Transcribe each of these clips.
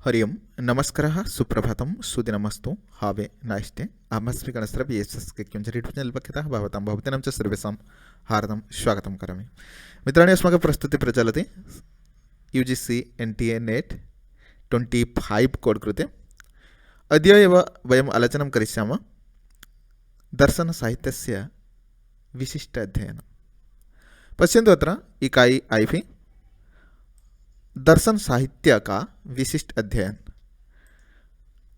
हरि ओं नमस्कारः सुप्रभातं सुदिनमस्तु हावे नास्ते अहमस्मि गणस्त्र BSS यूट्यूब् भवतां भवतीनां च सर्वेषां हार्दं स्वागतं करोमि। मित्राणि अस्माकं प्रस्तुतिः प्रचलति UGC NTA NET 25 कोड् कृते। अद्य एव वयम् आलोचनं करिष्यामः दर्शनसाहित्यस्य विशिष्ट अध्ययनं। पश्यन्तु अत्र इकाई IV दर्शन साहित्य का विशिष्ट अध्ययन।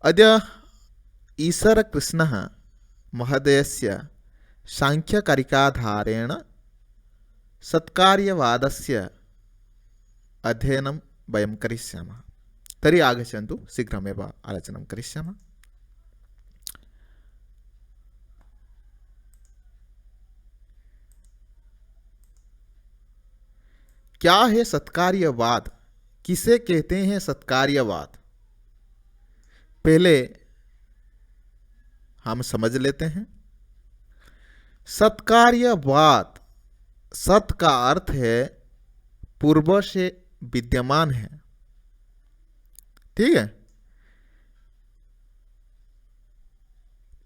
अद्य ईश्वर कृष्णः महोदयस्य सांख्यकारिकाधारेण सत्कार्यवादस्य अध्ययनं वयं करिष्यामः। तर्हि आगच्छन्तु शीघ्रमेव आलोचनं करिष्यामः। क्या है सत्कार्यवाद? किसे कहते हैं सत्कार्यवाद? पहले हम समझ लेते हैं। सत्कार्यवाद, सत का अर्थ है पूर्व से विद्यमान है, ठीक है।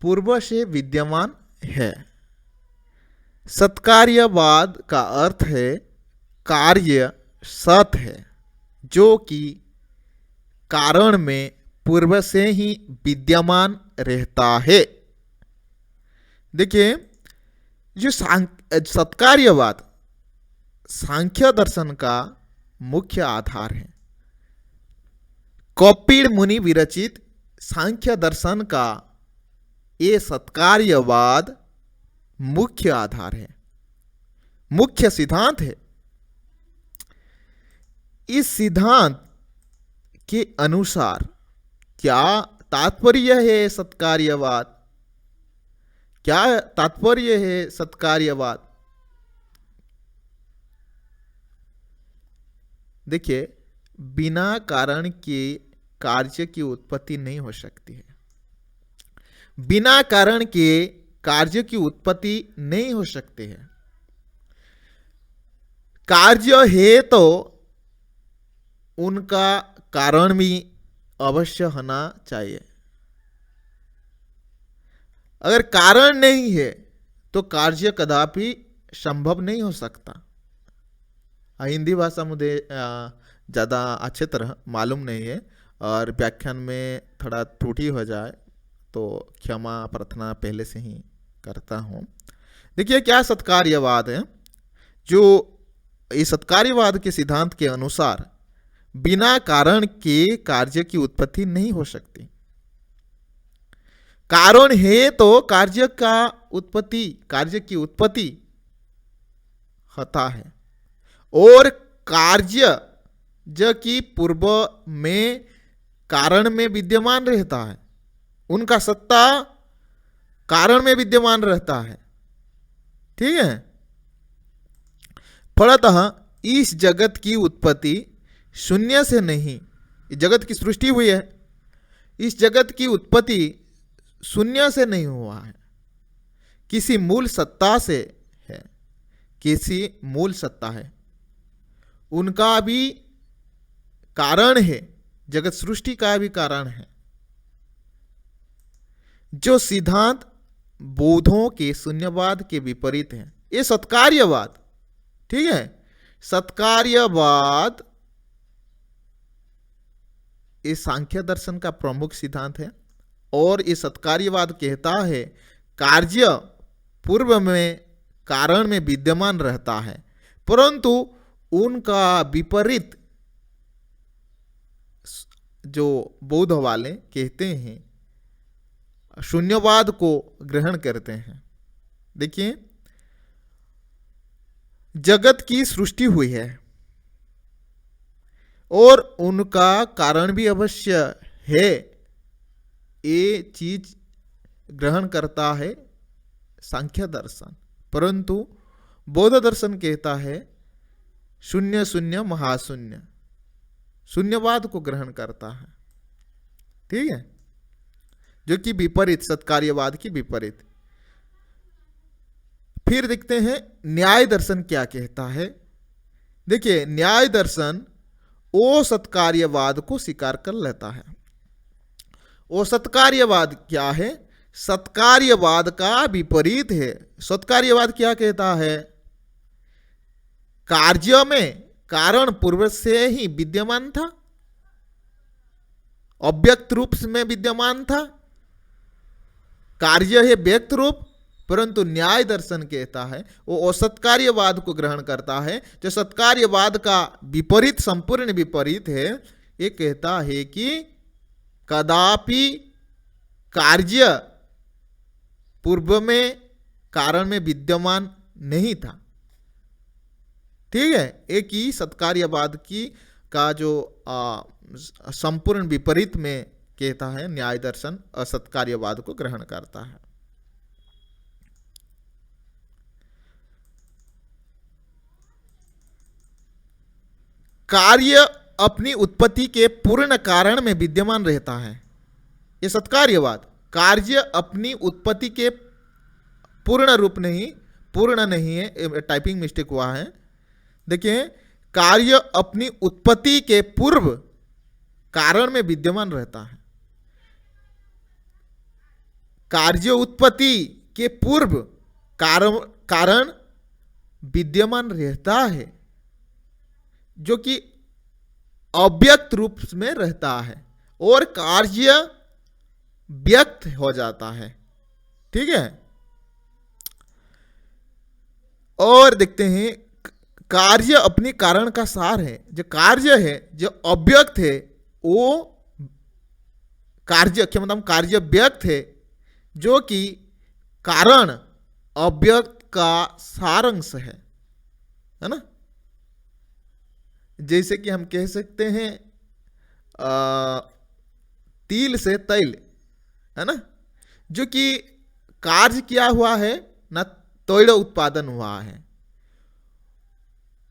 पूर्व से विद्यमान है। सत्कार्यवाद का अर्थ है कार्य सत है, जो कि कारण में पूर्व से ही विद्यमान रहता है। देखिए, जो सत्कार्यवाद सांख्य दर्शन का मुख्य आधार है। कपिल मुनि विरचित सांख्य दर्शन का ये सत्कार्यवाद मुख्य आधार है, मुख्य सिद्धांत है। इस सिद्धांत के अनुसार क्या तात्पर्य है सत्कार्यवाद? क्या तात्पर्य है सत्कार्यवाद? देखिए, बिना कारण के कार्य की उत्पत्ति नहीं हो सकती है। बिना कारण के कार्य की उत्पत्ति नहीं हो सकती है। कार्य है तो उनका कारण भी अवश्य होना चाहिए। अगर कारण नहीं है तो कार्य कदापि संभव नहीं हो सकता। हिंदी भाषा मुझे ज़्यादा अच्छे तरह मालूम नहीं है और व्याख्यान में थोड़ा त्रुटि हो जाए तो क्षमा प्रार्थना पहले से ही करता हूँ। देखिए, क्या सत्कार्यवाद है? जो इस सत्कार्यवाद के सिद्धांत के अनुसार बिना कारण के कार्य की उत्पत्ति नहीं हो सकती। कारण है तो कार्य की उत्पत्ति होता है, और कार्य जो कि पूर्व में कारण में विद्यमान रहता है, उनका सत्ता कारण में विद्यमान रहता है, ठीक है। फलतः इस जगत की उत्पत्ति शून्य से नहीं, जगत की सृष्टि हुई है, इस जगत की उत्पत्ति शून्य से नहीं हुआ है, किसी मूल सत्ता से है, किसी मूल सत्ता है, उनका भी कारण है, जगत सृष्टि का भी कारण है। जो सिद्धांत बौद्धों के शून्यवाद के विपरीत है, ये सत्कार्यवाद, ठीक है। सत्कार्यवाद इस सांख्य दर्शन का प्रमुख सिद्धांत है, और इस सत्कार्यवाद कहता है कार्य पूर्व में कारण में विद्यमान रहता है, परंतु उनका विपरीत जो बौद्ध वाले कहते हैं शून्यवाद को ग्रहण करते हैं। देखिए, जगत की सृष्टि हुई है और उनका कारण भी अवश्य है, ये चीज ग्रहण करता है सांख्य दर्शन, परंतु बौद्ध दर्शन कहता है शून्य शून्य महाशून्य, शून्यवाद को ग्रहण करता है, ठीक है, जो कि विपरीत, सत्कार्यवाद की विपरीत। फिर देखते हैं न्याय दर्शन क्या कहता है। देखिए, न्याय दर्शन वो सत्कार्यवाद को स्वीकार कर लेता है। वो सत्कार्यवाद क्या है? सत्कार्यवाद का विपरीत है। सत्कार्यवाद क्या कहता है? कार्य में कारण पूर्व से ही विद्यमान था, अव्यक्त रूप में विद्यमान था। कार्य है व्यक्त रूप, परंतु न्याय दर्शन कहता है वो असत्कार्यवाद को ग्रहण करता है, जो सत्कार्यवाद का विपरीत, संपूर्ण विपरीत है। ये कहता है कि कदापि कार्य पूर्व में कारण में विद्यमान नहीं था। ठीक है, एक ही सत्कार्यवाद की का जो संपूर्ण विपरीत में कहता है, न्याय दर्शन असत्कार्यवाद को ग्रहण करता है। कार्य अपनी उत्पत्ति के पूर्ण कारण में विद्यमान रहता है। ये सत्कार्यवाद, कार्य अपनी उत्पत्ति के पूर्ण रूप नहीं, पूर्ण नहीं है, टाइपिंग मिस्टेक हुआ है। देखिए, कार्य अपनी उत्पत्ति के पूर्व कारण में विद्यमान रहता है। कार्य उत्पत्ति के पूर्व कारण विद्यमान रहता है, जो कि अव्यक्त रूप में रहता है, और कार्य व्यक्त हो जाता है। ठीक है, और देखते हैं, कार्य अपनी कारण का सार है। जो कार्य है, जो अव्यक्त है, वो कार्य क्या मतलब कार्य व्यक्त है, जो कि कारण अव्यक्त का सारांश है ना। जैसे कि हम कह सकते हैं तिल से तैल, है ना, जो कि कार्य किया हुआ है ना, तैल उत्पादन हुआ है।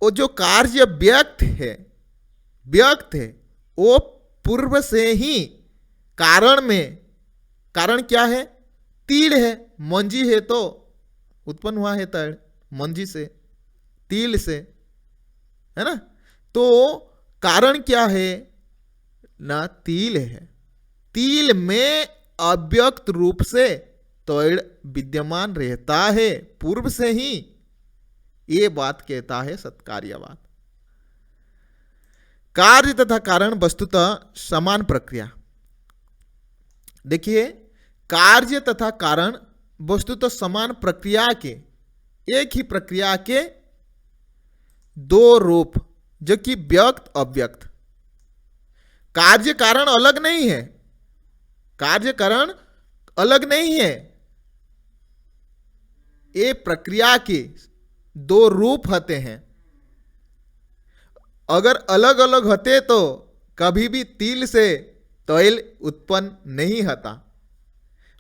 वो जो कार्य व्यक्त है वो पूर्व से ही कारण में, कारण क्या है? तिल है, मंजी है तो उत्पन्न हुआ है तैल, मंजी से, तिल से, है ना। तो कारण क्या है ना? तिल है। तिल में अव्यक्त रूप से तैल विद्यमान रहता है पूर्व से ही। ये बात कहता है सत्कार्यवाद। कार्य तथा कारण वस्तुतः समान प्रक्रिया। देखिए, कार्य तथा कारण वस्तुतः समान प्रक्रिया के, एक ही प्रक्रिया के दो रूप, जो कि व्यक्त अव्यक्त। कार्य कारण अलग नहीं है, कार्य कारण अलग नहीं है। ये प्रक्रिया के दो रूप होते हैं। अगर अलग अलग होते तो कभी भी तिल से तैल उत्पन्न नहीं होता,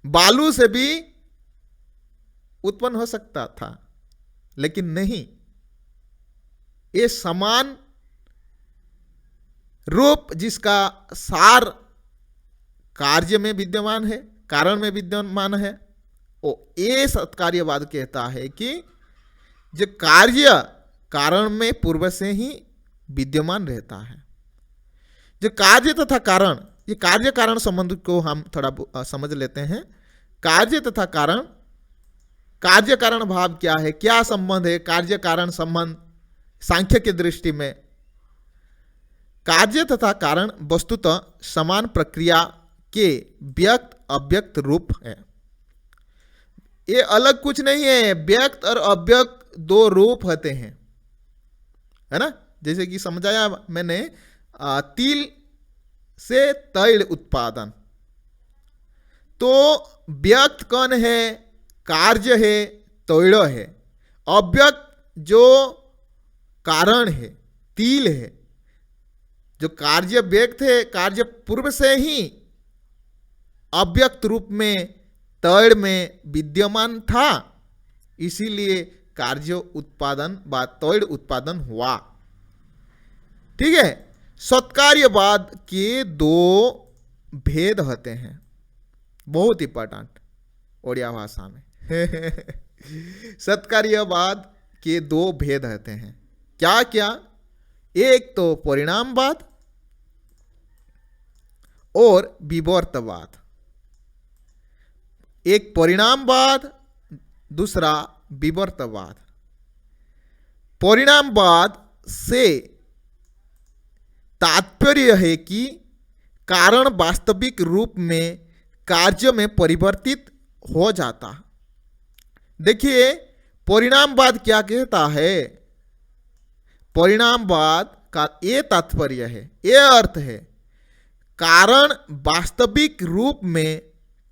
बालू से भी उत्पन्न हो सकता था, लेकिन नहीं। ये समान रूप जिसका सार कार्य में विद्यमान है, कारण में विद्यमान है, वो ये सत्कार्यवाद कहता है कि जो कार्य कारण में पूर्व से ही विद्यमान रहता है। जो कार्य तथा कारण, ये कार्य कारण संबंध को हम थोड़ा समझ लेते हैं। कार्य तथा कारण, कार्य कारण भाव क्या है, क्या संबंध है कार्य कारण संबंध सांख्य की दृष्टि में? कार्य तथा कारण वस्तुतः समान प्रक्रिया के व्यक्त अव्यक्त रूप है। ये अलग कुछ नहीं है, व्यक्त और अव्यक्त दो रूप होते हैं, है ना। जैसे कि समझाया मैंने, तिल से तैल उत्पादन, तो व्यक्त कौन है? कार्य है, तैल है। अव्यक्त जो कारण है, तिल है। जो कार्य व्यक्त है, कार्य पूर्व से ही अव्यक्त रूप में तैल में विद्यमान था, इसीलिए कार्य उत्पादन व तैल उत्पादन हुआ। ठीक है, सत्कार्यवाद के दो भेद होते हैं, बहुत इंपॉर्टेंट ओडिया भाषा में। सत्कार्यवाद के दो भेद होते हैं। क्या क्या? एक तो परिणामवाद और विवर्तवाद। एक परिणामवाद, दूसरा विवर्तवाद। परिणामवाद से तात्पर्य है कि कारण वास्तविक रूप में कार्य में परिवर्तित हो जाता। देखिए परिणामवाद क्या कहता है। परिणामवाद का ये तात्पर्य है, ये अर्थ है, कारण वास्तविक रूप में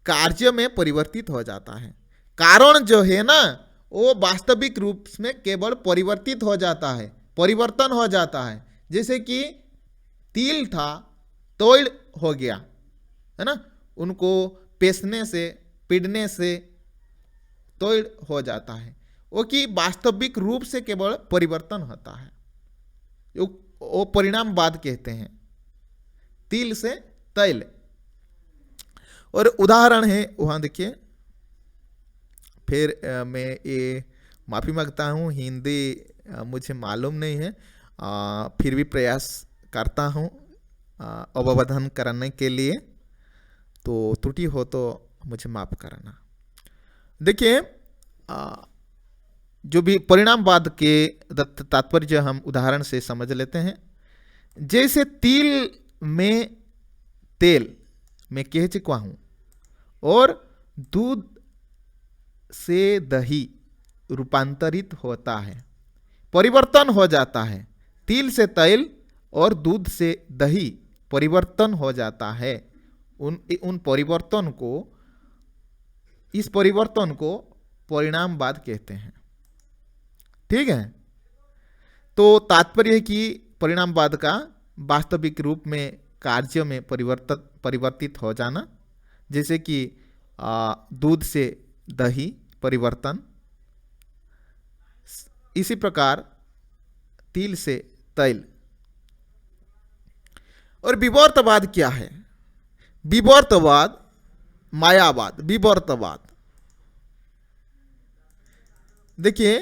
कार्य में परिवर्तित हो जाता है। कारण जो है ना वो वास्तविक रूप में केवल परिवर्तित हो जाता है, परिवर्तन हो जाता है। जैसे कि तिल था तैल हो गया, है ना, उनको पेसने से, पीड़ने से तैल हो जाता है। वो कि वास्तविक रूप से केवल परिवर्तन होता है, वो परिणामवाद कहते हैं, तिल से तैल। और उदाहरण है वहाँ देखिए, फिर मैं ये माफ़ी मांगता हूँ, हिंदी मुझे मालूम नहीं है, फिर भी प्रयास करता हूँ अवबोधन करने के लिए, तो त्रुटि हो तो मुझे माफ़ करना। देखिए जो भी परिणामवाद के तात्पर्य हम उदाहरण से समझ लेते हैं। जैसे तिल में तेल मैं कह चुका हूँ, और दूध से दही रूपांतरित होता है, परिवर्तन हो जाता है। तिल से तेल और दूध से दही परिवर्तन हो जाता है। उन परिवर्तन को, इस परिवर्तन को परिणामवाद कहते हैं। ठीक है, तो तात्पर्य है कि परिणामवाद का वास्तविक रूप में कार्य में परिवर्तित हो जाना, जैसे कि दूध से दही परिवर्तन, इसी प्रकार तिल से तेल। और विवर्तवाद क्या है? विवर्तवाद मायावाद, विवर्तवाद। देखिए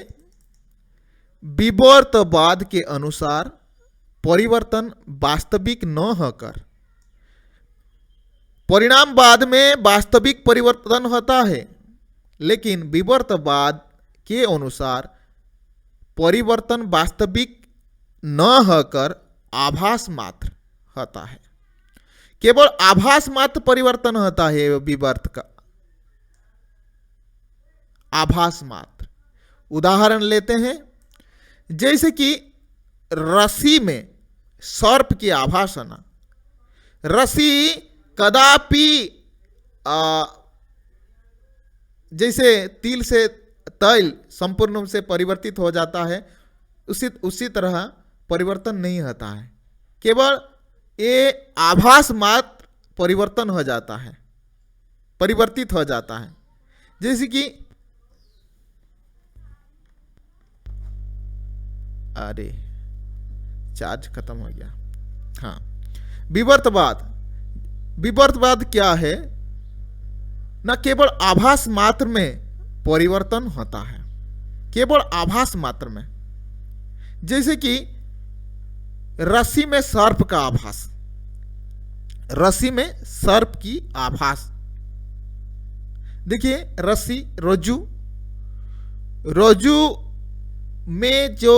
विवर्तवाद के अनुसार परिवर्तन वास्तविक न होकर, परिणामवाद में वास्तविक परिवर्तन होता है, लेकिन विवर्तवाद के अनुसार परिवर्तन वास्तविक न होकर आभास मात्र होता है। केवल आभास मात्र परिवर्तन होता है विवर्त का, आभास मात्र। उदाहरण लेते हैं, जैसे कि रस्सी में सर्प की आभास आना। रस्सी कदापि जैसे तिल से तेल संपूर्ण रूप से परिवर्तित हो जाता है, उसी तरह परिवर्तन नहीं होता है, केवल ये आभास मात्र परिवर्तन हो जाता है, परिवर्तित हो जाता है। जैसे कि अरे चार्ज खत्म हो गया। हाँ, विवर्तवाद। विवर्तवाद क्या है? न केवल आभास मात्र में परिवर्तन होता है, केवल आभास मात्र में। जैसे कि रस्सी में सर्प का आभास, रस्सी में सर्प की आभास। देखिए रस्सी, रज्जू, रज्जू में जो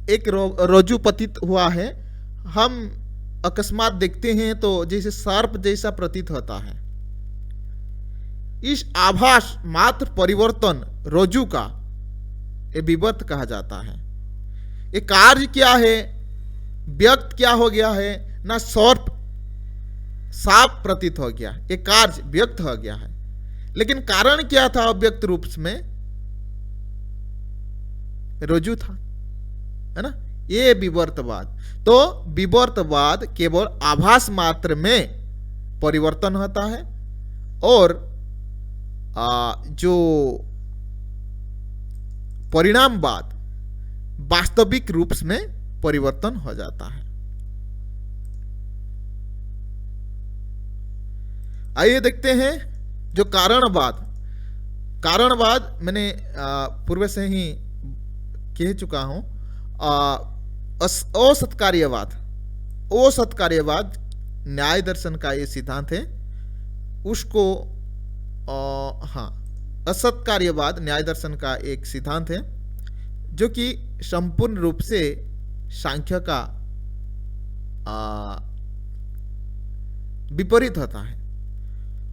एक रज्जू पतित हुआ है, हम अकस्मात देखते हैं तो जैसे सर्प जैसा प्रतीत होता है। इस आभास मात्र परिवर्तन रज्जू का ये विवर्त कहा जाता है। ये कार्य क्या है? व्यक्त क्या हो गया है? ना सर्प साफ प्रतीत हो गया, ये कार्य व्यक्त हो गया है, लेकिन कारण क्या था? अव्यक्त रूप में रज्जू था, है ना। ये विवर्तवाद। तो विवर्तवाद केवल आभास मात्र में परिवर्तन होता है, और जो परिणामवाद वास्तविक रूप में परिवर्तन हो जाता है। आइए देखते हैं जो कारणवाद। कारणवाद मैंने पूर्व से ही कह चुका हूं, असत्कार्यवाद, असत्कार्यवाद न्याय दर्शन का ये सिद्धांत है, उसको हाँ, असत्कार्यवाद न्याय दर्शन का एक सिद्धांत है जो कि संपूर्ण रूप से सांख्य का विपरीत होता है।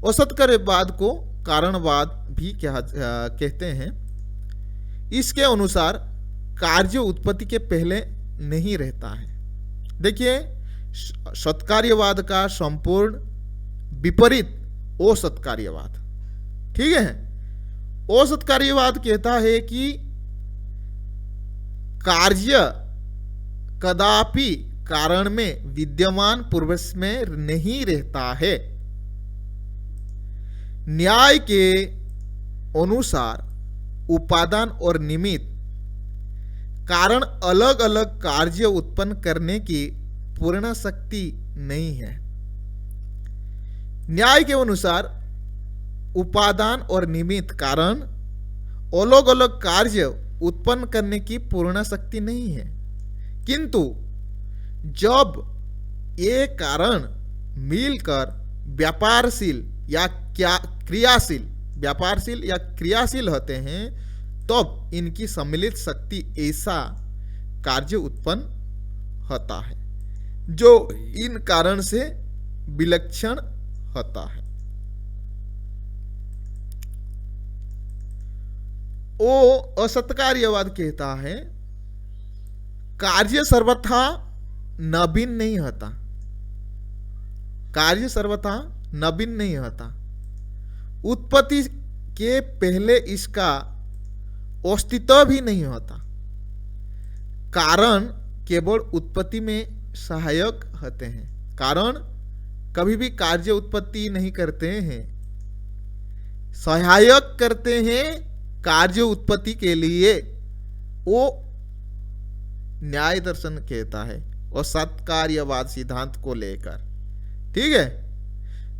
असत्कार्यवाद को कारणवाद भी कहते हैं। इसके अनुसार कार्य उत्पत्ति के पहले नहीं रहता है। देखिए, सत्कार्यवाद का संपूर्ण विपरीत असत्कार्यवाद, ठीक है। असत्कार्यवाद कहता है कि कार्य कदापि कारण में विद्यमान पूर्व में नहीं रहता है। न्याय के अनुसार उपादान और निमित्त कारण अलग अलग कार्य उत्पन्न करने की पूर्ण शक्ति नहीं है। न्याय के अनुसार उपादान और निमित्त कारण अलग अलग कार्य उत्पन्न करने की पूर्ण शक्ति नहीं है, किंतु जब ये कारण मिलकर व्यापारशील या क्रियाशील होते हैं, तब इनकी सम्मिलित शक्ति ऐसा कार्य उत्पन्न होता है जो इन कारण से विलक्षण होता है। वो असत्कार्यवाद कहता है कार्य सर्वथा नवीन नहीं होता, कार्य सर्वथा नवीन नहीं होता। उत्पत्ति के पहले इसका अस्तित्व भी नहीं होता। कारण केवल उत्पत्ति में सहायक होते हैं। कारण कभी भी कार्य उत्पत्ति नहीं करते हैं, सहायक करते हैं कार्य उत्पत्ति के लिए। वो न्याय दर्शन कहता है और सत्कार्यवाद सिद्धांत को लेकर, ठीक है।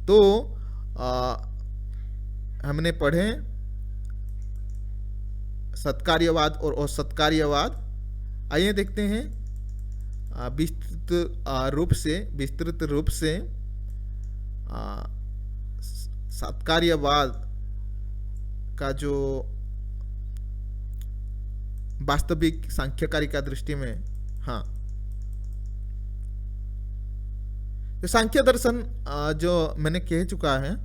तो हमने पढ़े सत्कार्यवाद और असत्कार्यवाद। आइए देखते हैं विस्तृत रूप से सत्कार्यवाद का जो वास्तविक सांख्यकारी का दृष्टि में, हाँ, तो सांख्य दर्शन जो मैंने कह चुका है,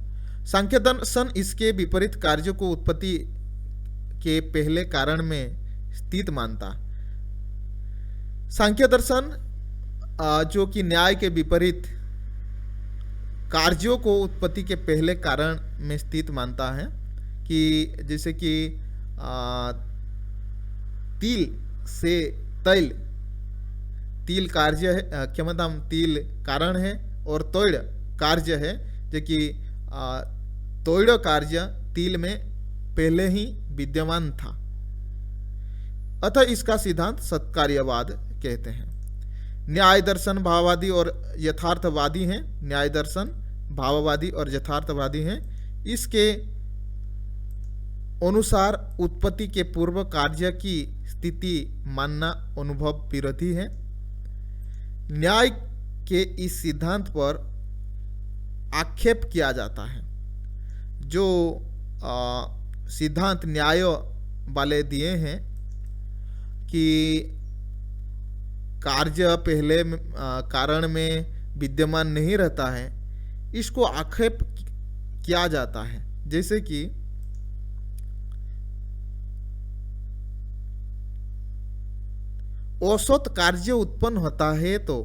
सांख्य दर्शन इसके विपरीत कार्यों को उत्पत्ति के पहले कारण में स्थित मानता। सांख्य दर्शन जो कि न्याय के विपरीत कार्यों को उत्पत्ति के पहले कारण में स्थित मानता है, कि जैसे कि तिल से तैल, तिल कार्य है, क्षमताम तिल कारण है और तैल कार्य है, जो कि तैल कार्य तिल में पहले ही विद्यमान था। अतः इसका सिद्धांत सत्कार्यवाद कहते हैं। न्याय दर्शन भाववादी और यथार्थवादी हैं। न्याय दर्शन भाववादी और यथार्थवादी हैं। इसके अनुसार उत्पत्ति के पूर्व कार्य की स्थिति मानना अनुभव विरोधी है। न्याय के इस सिद्धांत पर आक्षेप किया जाता है। जो सिद्धांत न्याय वाले दिए हैं कि कार्य पहले कारण में विद्यमान नहीं रहता है, इसको आक्षेप किया जाता है। जैसे कि औसत कार्य उत्पन्न होता है तो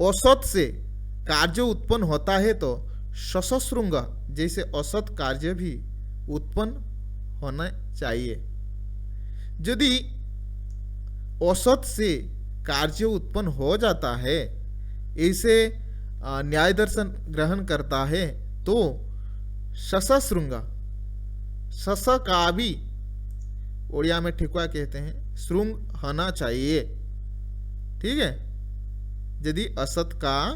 औसत से कार्य उत्पन्न होता है तो ससश्रुंग जैसे औसत कार्य भी उत्पन्न होना चाहिए। यदि औसत से कार्य उत्पन्न हो जाता है, ऐसे न्याय दर्शन ग्रहण करता है, तो ससश्रुंग, सस का भी उड़िया में ठेकुआ कहते हैं, श्रृंग होना चाहिए, ठीक है। यदि असत का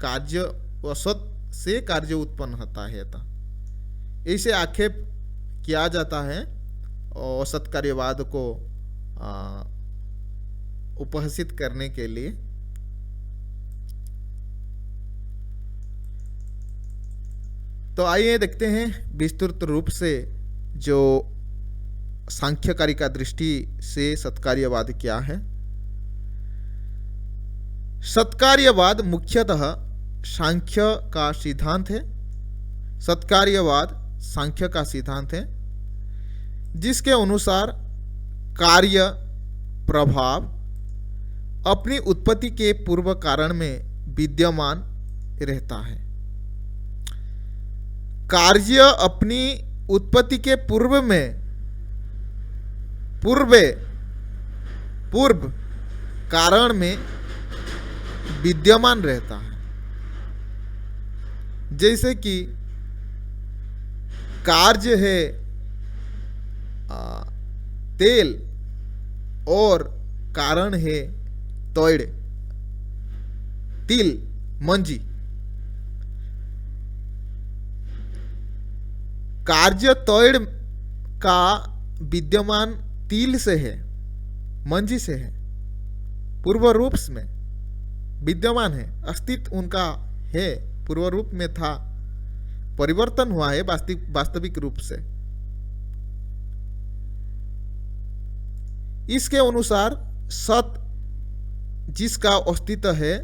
कार्य असत से कार्य उत्पन्न होता है तो ऐसे आक्षेप किया जाता है और असत कार्यवाद को उपहसित करने के लिए। तो आइए देखते हैं विस्तृत रूप से जो सांख्यकारी का दृष्टि से सत्कार्यवाद क्या है। सत्कार्यवाद मुख्यतः सांख्य का सिद्धांत है। सत्कार्यवाद सांख्य का सिद्धांत है जिसके अनुसार कार्य प्रभाव अपनी उत्पत्ति के पूर्व कारण में विद्यमान रहता है। कार्य अपनी उत्पत्ति के पूर्व कारण में विद्यमान रहता है। जैसे कि कार्य है तेल और कारण है तोड़, तिल, मंजी। कार्य तोड़ का विद्यमान तिल से है, मंजी से है, पूर्व रूप में विद्यमान है, अस्तित्व उनका है, पूर्व रूप में था, परिवर्तन हुआ है वास्तविक रूप से। इसके अनुसार सत जिसका अस्तित्व है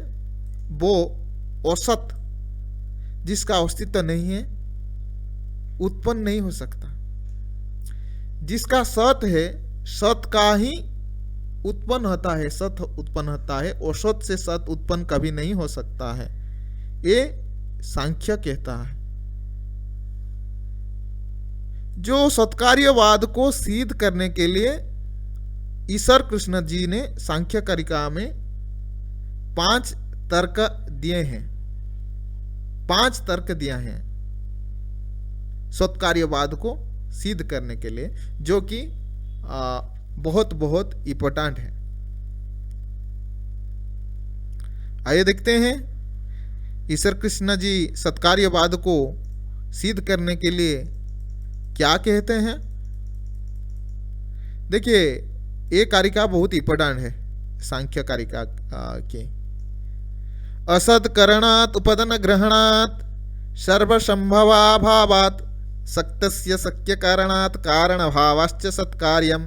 वो असत जिसका अस्तित्व नहीं है उत्पन्न नहीं हो सकता। जिसका सत है सत का ही उत्पन्न होता है, सत उत्पन्न होता है। असत से सत उत्पन्न कभी नहीं हो सकता है, ये सांख्य कहता है। जो सत्कार्यवाद को सिद्ध करने के लिए ईश्वर कृष्ण जी ने सांख्य कारिका में 5 तर्क दिए हैं, 5 तर्क दिया है सत्कार्यवाद को सिद्ध करने के लिए, जो कि बहुत बहुत इंपॉर्टेंट है। आइए देखते हैं ईश्वर कृष्ण जी सत्कार्यवाद को सिद्ध करने के लिए क्या कहते हैं। देखिए ये कारिका बहुत इंपॉर्टेंट है सांख्य कारिका की। असद करणात् उपदन ग्रहणात् सर्वसंभवाभावात् सक्तस्य शक्य कारणात् कारणभावाश्च सत्कार्यम्।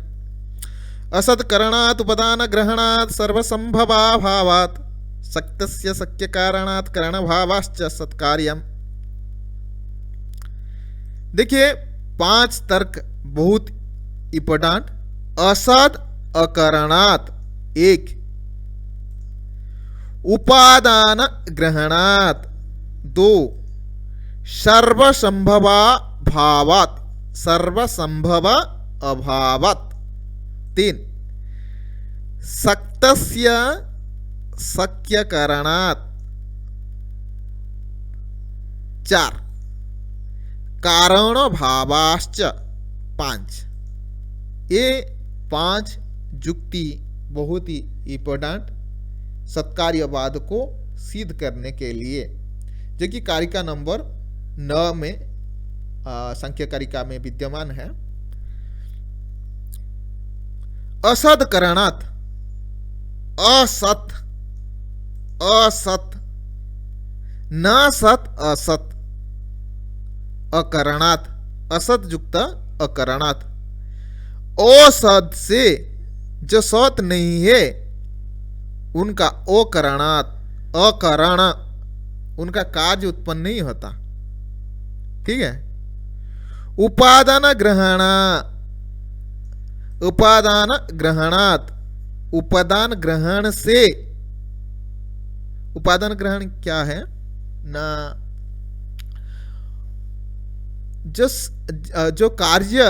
असद करणात् उपदान ग्रहणात् सर्वसंभवाभावात् सक्तस्य शक्य कारणात् कारणभावाश्च सत्कार्यम्। देखिए 5 तर्क बहुत इंपॉर्टेंट। असद अकरणात् 1, उपादान ग्रहणात् 2, सर्वसंभवाभावात् सर्वसंभव अभावात् 3, सक्तस्य शक्यकरणात् 4, कारणभावाश्च 5। ये 5 युक्ति बहुत ही इंपॉर्टेंट सत्कार्यवाद को सिद्ध करने के लिए, जो कि कारिका नंबर 9 में सांख्य कारिका में विद्यमान है। असद करणात् असत, असत न सत असत, अकरणात् असत युक्त अकरणात्, असद से जो सत नहीं है उनका अकरणात्, अकरण उनका कार्य उत्पन्न नहीं होता। ठीक है। उपादान ग्रहण, उपादान ग्रहणात्, उपादान ग्रहण से, उपादान ग्रहण क्या है ना, जो कार्य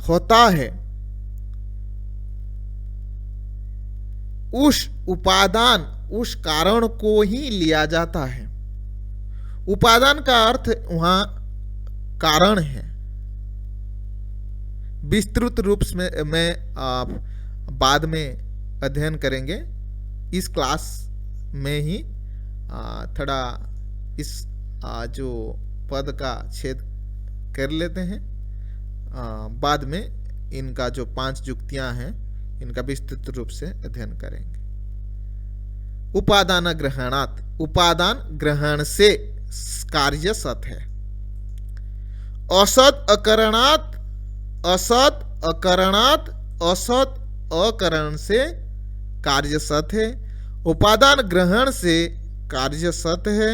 होता है उस उपादान, उस कारण को ही लिया जाता है। उपादान का अर्थ वहां कारण है। विस्तृत रूप में आप बाद में अध्ययन करेंगे। इस क्लास में ही थोड़ा इस जो पद का छेद कर लेते हैं। बाद में इनका जो 5 युक्तियां हैं इनका विस्तृत रूप से अध्ययन करेंगे। उपादान ग्रहणात्, उपादान ग्रहण से कार्य सत है। असत अकरणात्, असत अकरणात्, असत अकरण से कार्य सत है। उपादान ग्रहण से कार्य सत है।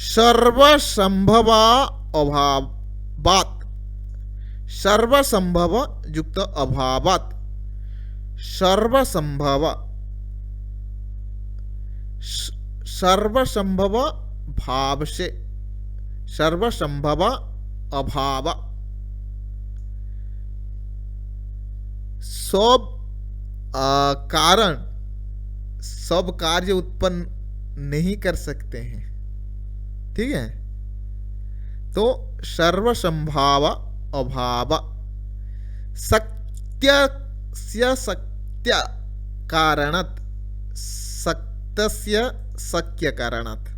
सर्वसंभवा अभावात्, सर्वसंभव युक्त अभावात्, सर्वसंभव, सर्वसंभव भाव से, सर्वसंभव अभाव, सब कारण सब कार्य उत्पन्न नहीं कर सकते हैं। ठीक है, तो सर्वसंभाव अभाव, सत्यस्य सत्य कारणत्, सत्यस्य शक्य कारणत्,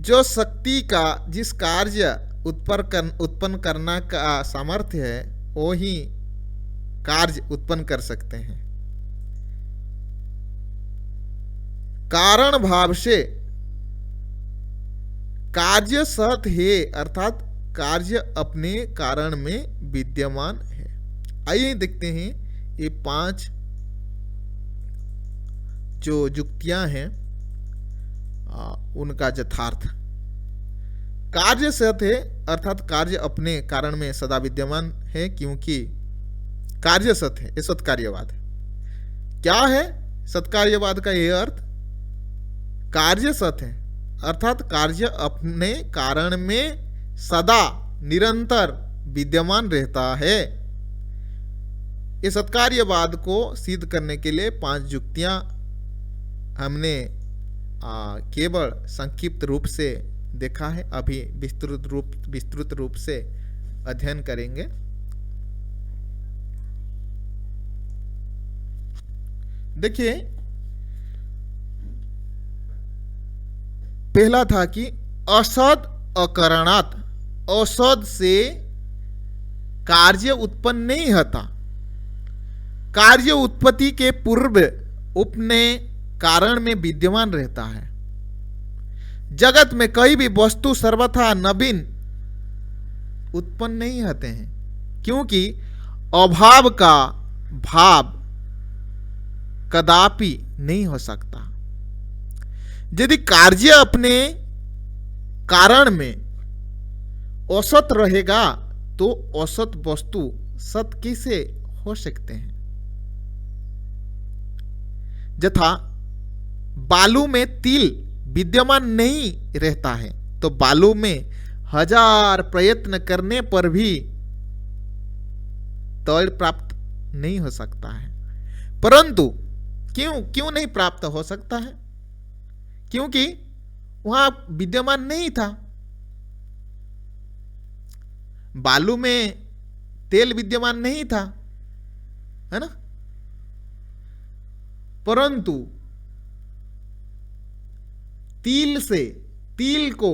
जो शक्ति का, जिस कार्य उत्पन्न करना का सामर्थ्य है वो ही कार्य उत्पन्न कर सकते हैं। कारण भाव से कार्य सत है, अर्थात कार्य अपने कारण में विद्यमान है। आइए देखते हैं ये 5 जो युक्तियां हैं उनका यथार्थ। कार्य सत है, अर्थात कार्य अपने कारण में सदा विद्यमान है, क्योंकि कार्य सत है, ये सत्कार्यवाद है। क्या है सत्कार्यवाद का यह अर्थ? कार्य सत है, अर्थात कार्य अपने कारण में सदा निरंतर विद्यमान रहता है। इस सत्कार्यवाद को सिद्ध करने के लिए 5 युक्तियां हमने केवल संक्षिप्त रूप से देखा है, अभी विस्तृत रूप से अध्ययन करेंगे। देखिए, पहला था कि असद अकरणात्, असद से कार्य उत्पन्न नहीं होता। कार्य उत्पत्ति के पूर्व अपने कारण में विद्यमान रहता है। जगत में कोई भी वस्तु सर्वथा नवीन उत्पन्न नहीं होते हैं, क्योंकि अभाव का भाव कदापि नहीं हो सकता। यदि कार्य अपने कारण में असत रहेगा तो असत वस्तु सत कैसे हो सकते हैं? यथा बालू में तिल विद्यमान नहीं रहता है, तो बालू में 1000 प्रयत्न करने पर भी तैल प्राप्त नहीं हो सकता है। परंतु क्यों नहीं प्राप्त हो सकता है? क्योंकि वहां विद्यमान नहीं था। बालू में तेल विद्यमान नहीं था, है ना? परंतु तिल को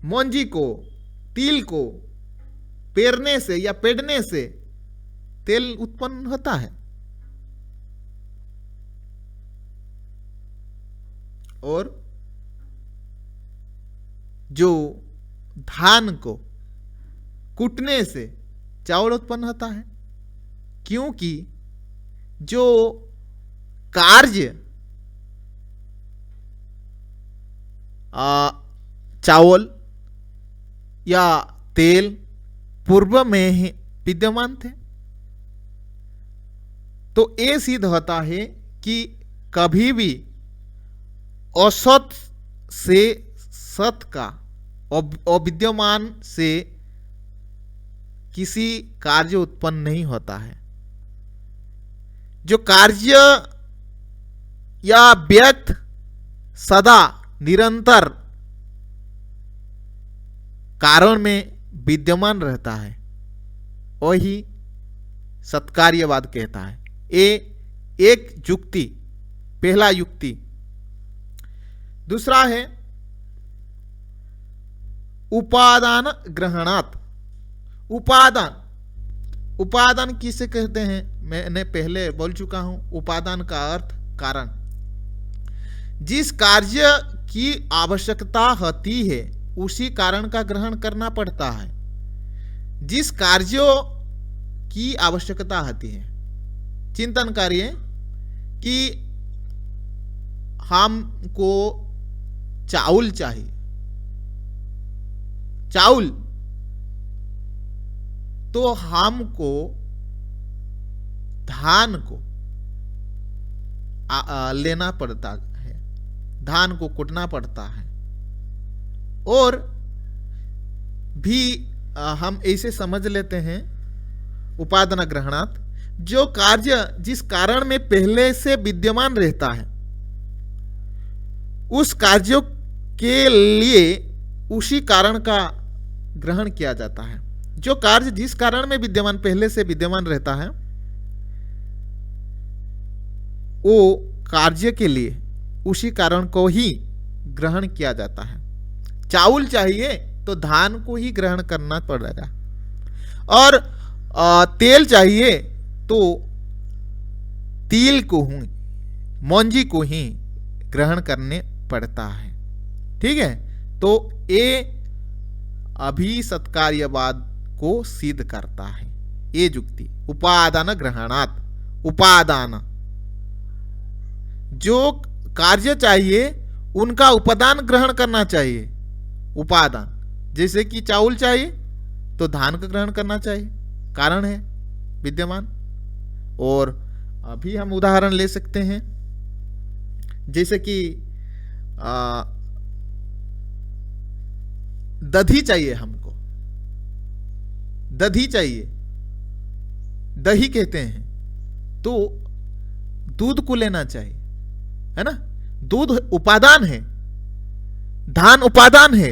मंजी को तिल को पेरने से या पेड़ने से तेल उत्पन्न होता है। और जो धान को कूटने से चावल उत्पन्न होता है, क्योंकि जो कार्य चावल या तेल पूर्व में ही विद्यमान थे। तो ये सिद्ध होता है कि कभी भी असत से सत का, अविद्यमान से किसी कार्य उत्पन्न नहीं होता है। जो कार्य या व्यक्त सदा निरंतर कारण में विद्यमान रहता है, वही सत्कार्यवाद कहता है। ये एक युक्ति, पहला युक्ति। दूसरा है उपादान ग्रहणात्। उपादान किसे कहते हैं? मैंने पहले बोल चुका हूं। उपादान का अर्थ कारण। जिस कार्य की आवश्यकता होती है उसी कारण का ग्रहण करना पड़ता है। जिस कार्यों की आवश्यकता होती है, चिंतन करिए कि हमको चावल चाहिए, चावल, तो हमको धान को लेना पड़ता है, धान को कूटना पड़ता है। और भी हम ऐसे समझ लेते हैं उपादान ग्रहणात्, जो कार्य जिस कारण में पहले से विद्यमान रहता है उस कार्यों के लिए उसी कारण का ग्रहण किया जाता है। जो कार्य जिस कारण में विद्यमान पहले से विद्यमान रहता है वो कार्य के लिए उसी कारण को ही ग्रहण किया जाता है। चावल चाहिए तो धान को ही ग्रहण करना पड़ेगा, और तेल चाहिए तो तिल को ही, मौंजी को ही ग्रहण करने पड़ता है। ठीक है, तो ये अभी सत्कार्यवाद को सिद्ध करता है ये युक्ति। उपादान ग्रहणात्, उपादान, जो कार्य चाहिए उनका उपादान ग्रहण करना चाहिए। उपादान, जैसे कि चावल चाहिए तो धान का ग्रहण करना चाहिए, कारण है विद्यमान। और अभी हम उदाहरण ले सकते हैं, जैसे कि दही चाहिए हमको, दही चाहिए, दही कहते हैं, तो दूध को लेना चाहिए, है ना। दूध उपादान है, धान उपादान है,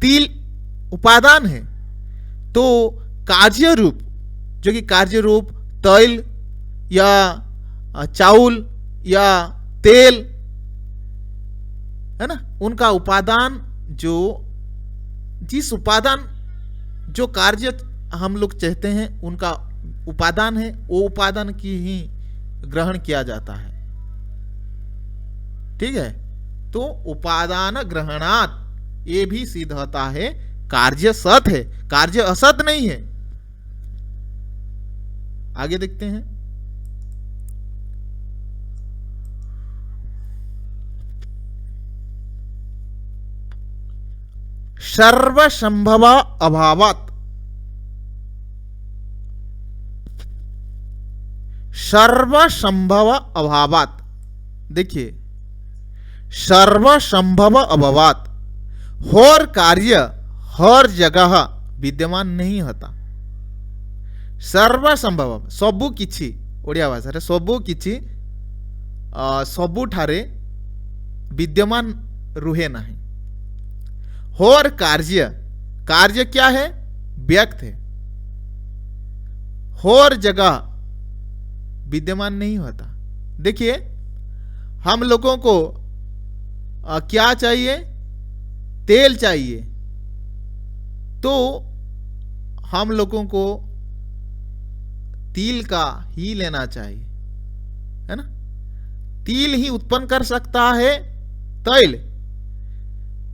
तिल उपादान है। तो कार्य रूप, जो कि कार्य रूप तैल या चावल या तेल है ना, उनका उपादान, जो जिस उपादान जो कार्य हम लोग चाहते हैं उनका उपादान है, वो उपादान की ही ग्रहण किया जाता है। ठीक है, तो उपादान ग्रहणात् ये भी सिद्ध होता है कार्य सत है, कार्य असत नहीं है। आगे देखते हैं। सर्वसंभव अभावात्, सर्वसंभव अभावात्, देखिए सर्वसंभव अभावात्, हर कार्य हर जगह विद्यमान नहीं होता। सर्वसंभव, सबु किछि, ओडिया भाषा रे सबु किछि सबुठारे विद्यमान रुहे नहीं। हर कार्य, कार्य क्या है, व्यक्त है, हर जगह विद्यमान नहीं होता। देखिए हम लोगों को क्या चाहिए, तेल चाहिए, तो हम लोगों को तिल का ही लेना चाहिए, है ना। तिल ही उत्पन्न कर सकता है तैल।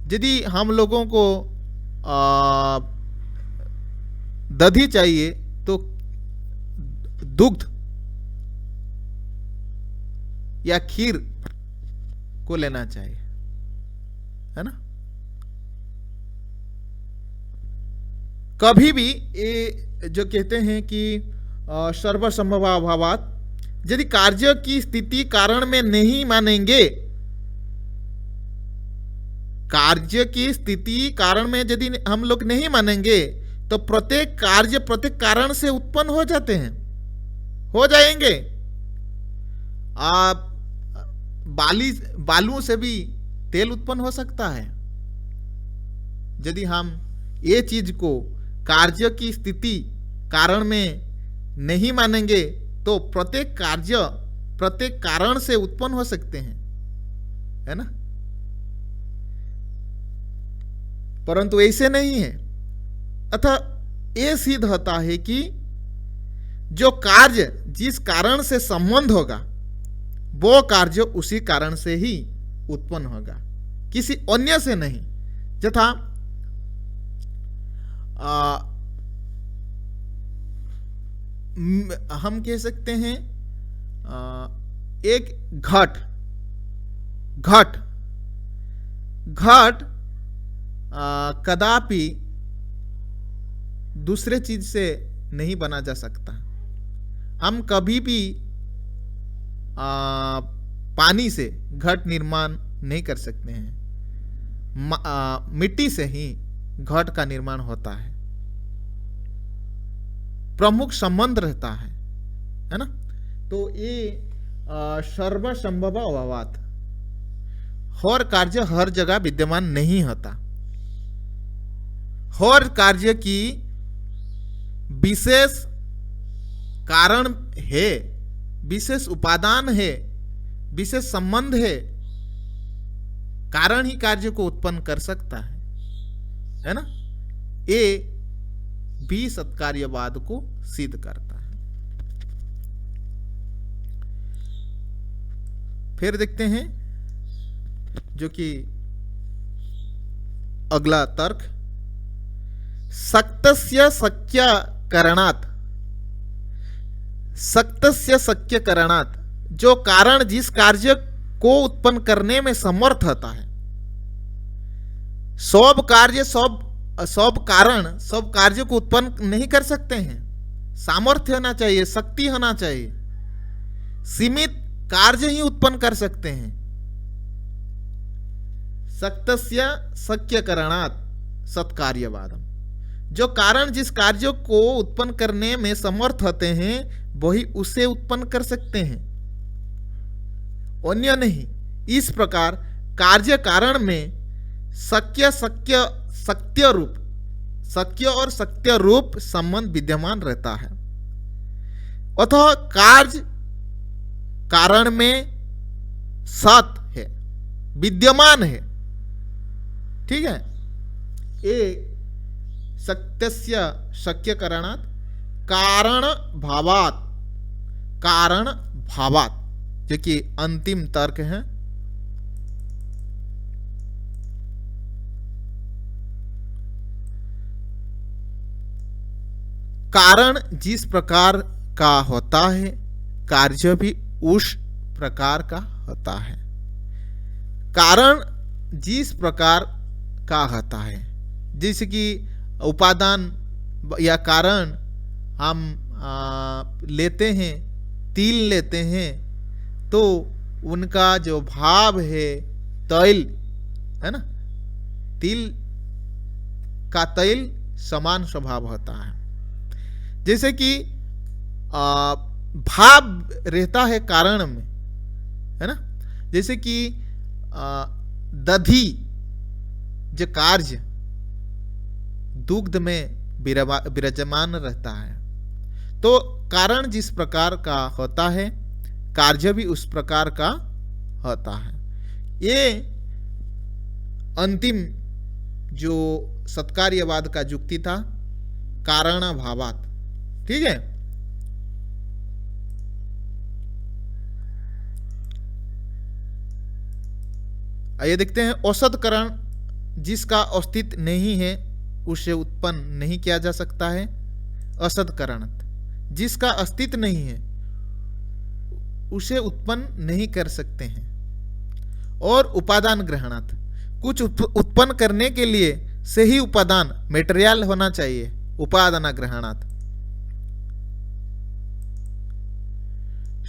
यदि हम लोगों को दही चाहिए तो दुग्ध या खीर को लेना चाहिए, है ना। कभी भी ये जो कहते हैं कि सर्वसंभव अभावात्, यदि कार्य की स्थिति कारण में नहीं मानेंगे, कार्य की स्थिति कारण में यदि हम लोग नहीं मानेंगे तो प्रत्येक कार्य प्रत्येक कारण से उत्पन्न हो जाते हैं, हो जाएंगे। आप बालू से भी तेल उत्पन्न हो सकता है। यदि हम ये चीज को कार्य की स्थिति कारण में नहीं मानेंगे तो प्रत्येक कार्य प्रत्येक कारण से उत्पन्न हो सकते हैं, है ना। परंतु ऐसे नहीं है। अतः ये सिद्ध होता है कि जो कार्य जिस कारण से संबंध होगा वो कार्य उसी कारण से ही उत्पन्न होगा, किसी अन्य से नहीं। यथा हम कह सकते हैं एक घट घट घट कदापि दूसरे चीज से नहीं बना जा सकता। हम कभी भी पानी से घट निर्माण नहीं कर सकते हैं। मिट्टी से ही घट का निर्माण होता है। प्रमुख संबंध रहता है ना। तो ये सर्वसंभव अभावात, हर कार्य हर जगह विद्यमान नहीं होता। हर कार्य की विशेष कारण है, विशेष उपादान है, विशेष संबंध है। कारण ही कार्य को उत्पन्न कर सकता है ना। ये भी सत्कार्यवाद को सिद्ध करता है। फिर देखते हैं जो कि अगला तर्क, सक्तस्य शक्य करणात्, सक्तस्य शक्य करणात्, जो कारण जिस कार्य को उत्पन्न करने में समर्थ होता है। सब कार्य सब कारण सब कार्य को उत्पन्न नहीं कर सकते हैं। सामर्थ्य होना चाहिए, शक्ति होना चाहिए। सीमित कार्य ही उत्पन्न कर सकते हैं। सक्तस्य शक्य करणात् सत्कार्यवादम, जो कारण जिस कार्य को उत्पन्न करने में समर्थ होते हैं वही उसे उत्पन्न कर सकते हैं, अन्य नहीं। इस प्रकार कार्य कारण में शक्य रूप, शक्य और सत्य रूप संबंध विद्यमान रहता है। अतः कार्य कारण में सत है, विद्यमान है। ठीक है। ये सत्यस्य शक्य करणात् कारण भावात्, कारण भावात्, जो कि अंतिम तर्क है। कारण जिस प्रकार का होता है कार्य भी उस प्रकार का होता है। कारण जिस प्रकार का होता है, जैसे कि उपादान या कारण हम लेते हैं, तिल लेते हैं, तो उनका जो भाव है तैल है ना, तिल का तैल समान स्वभाव होता है। जैसे कि भाव रहता है कारण में, है ना। जैसे कि दधी जो कार्य दुग्ध में विराजमान रहता है, तो कारण जिस प्रकार का होता है कार्य भी उस प्रकार का होता है। ये अंतिम जो सत्कार्यवाद का युक्ति था, कारण भावात्। ठीक है। आइए देखते हैं, औसत कारण जिसका अस्तित्व नहीं है उसे उत्पन्न नहीं किया जा सकता है। असद कारण जिसका अस्तित्व नहीं है उसे उत्पन्न नहीं कर सकते हैं। और उपादान ग्रहणात्, कुछ उत्पन्न करने के लिए सही उपादान मेटेरियल होना चाहिए। उपादान ग्रहणात्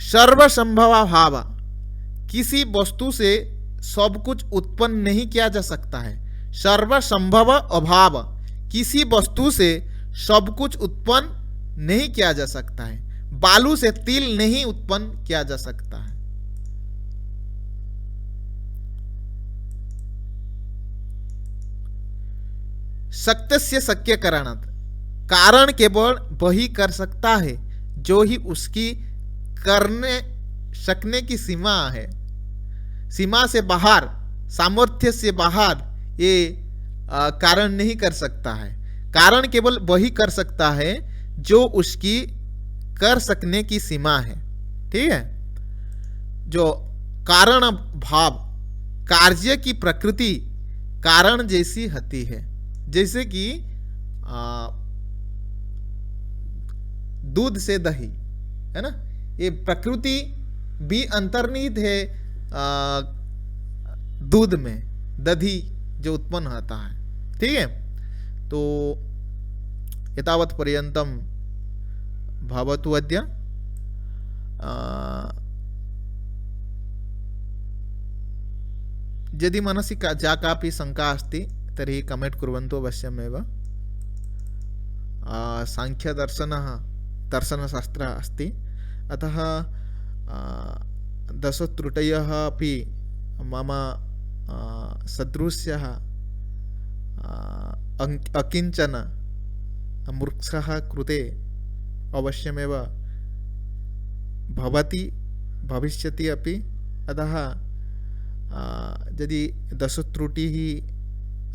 सर्वसंभव भाव, किसी वस्तु से सब कुछ उत्पन्न नहीं किया जा सकता है। सर्वसंभव अभाव, किसी वस्तु से सब कुछ उत्पन्न नहीं किया जा सकता है। बालू से तिल नहीं उत्पन्न किया जा सकता है। सत्यस्य शक्य करणात्, कारण केवल वही कर सकता है जो ही उसकी करने सकने की सीमा है। सीमा से बाहर, सामर्थ्य से बाहर ये कारण नहीं कर सकता है। कारण केवल वही कर सकता है जो उसकी कर सकने की सीमा है। ठीक है। जो कारण भाव, कार्य की प्रकृति कारण जैसी होती है। जैसे कि दूध से दही, है ना, ये प्रकृति भी अंतर्निहित है दूध में, दधी जो उत्पन्न होता है। ठीक है, तो एतावत् पर्यन्तं भवतु अद्य। यदि मनसि या कापि शङ्का अस्ति तर्हि कमेण्ट् कुर्वन्तु अवश्यमेव। साङ्ख्यदर्शनः दर्शनशास्त्रः अस्ति, अतः दशत्रुटयः अपि मम सदृशः अकिञ्चन मूर्खः कृते अवश्यमेव भवति, भविष्यति अपि। अतः यदि दशत्रुटिः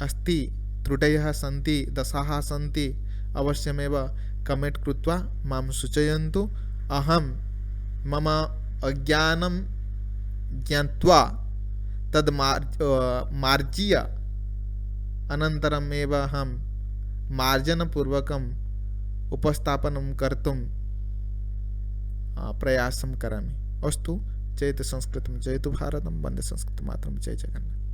अस्ति, त्रुटयः सन्ति, दशाः सन्ति, अवश्यमेव कमेण्ट् कृत्वा मां सूचयन्तु। अहं मम अज्ञानं ज्ञात्वा तद् मार्ज्य अनन्तरमेव अहं मार्जनपूर्वकम् उपस्थापनं कर्तुं प्रयासं करोमि। अस्तु, जयतु संस्कृतं, जयतु भारतं, वन्दे संस्कृतमातरं, जय जगन्नाथ।